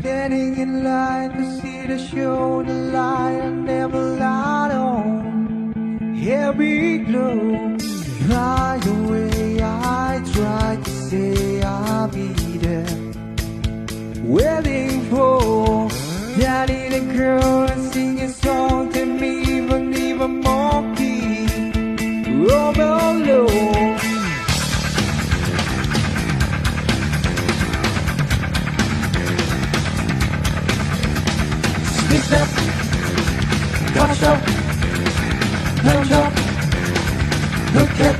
Standing in line to see the show, the light I never lied on. Heavy glow, right away I tried to say I'll be there, waiting for Daddy the girl and sing a song to me, but even more key, overload. Step, touch up, punch up, look at.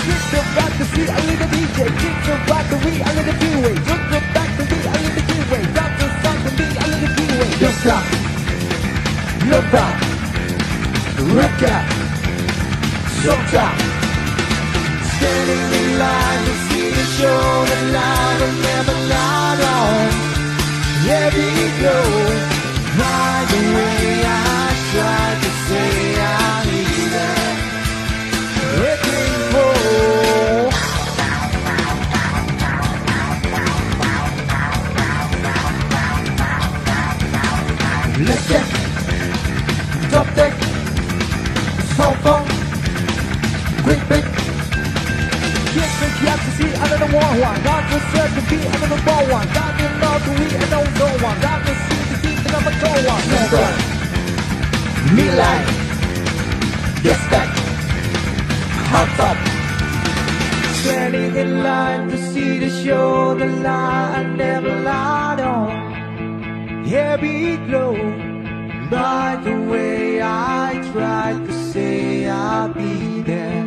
Switch the battery, a little DJ. Switch the battery, a little freeway. Switch the battery, a little freeway. Drop the sound to me, a little freeway. Don't stop, look back, look at, shut up. Standing in line to see the show, the light will never light on. Heavy glow. Right away I tried to say I need that, waiting for. Let's get top deck, cell phone, quick pick. Kids and cats to see under the wall one, not to serve to be under the ball one, not to know to read and don't know one, not to see to keep the number go one. Never, me like, yes that, hot up. Standing in line to see the show, the light I never lied on. Heavy glow, by the way I tried to say I'll be there,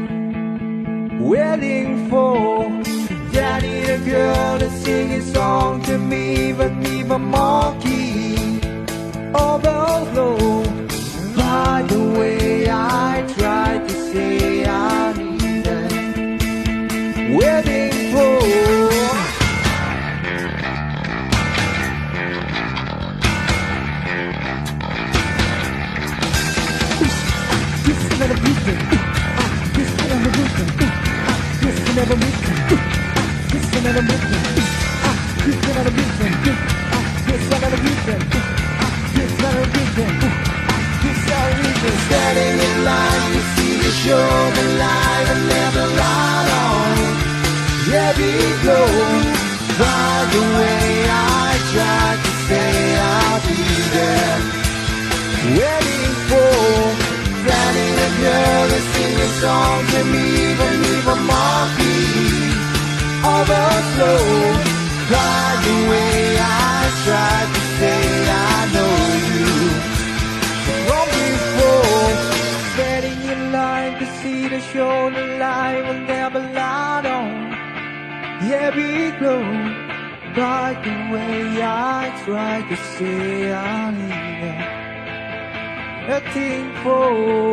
waiting for Daddy the girl to sing a song to me, but even more key, overflow. By the way I tried to say I need it, waiting for. This is not a movement. This is not a movement. This is not a movement. This is not a movement. This is not a movement. This is not a movement. This is not a movement. This is not a movement. Standing in line to see the show, the light I never lied on. Heavy glow. By the way I tried to say I'll be there, waiting for Daddy the girl to sing a song to me, but even more key, overflow. By the way I tried to say I know you from before. Standing in line to see the show, the light will never light on. Heavy glow. By the way I tried to say I need it, waiting for.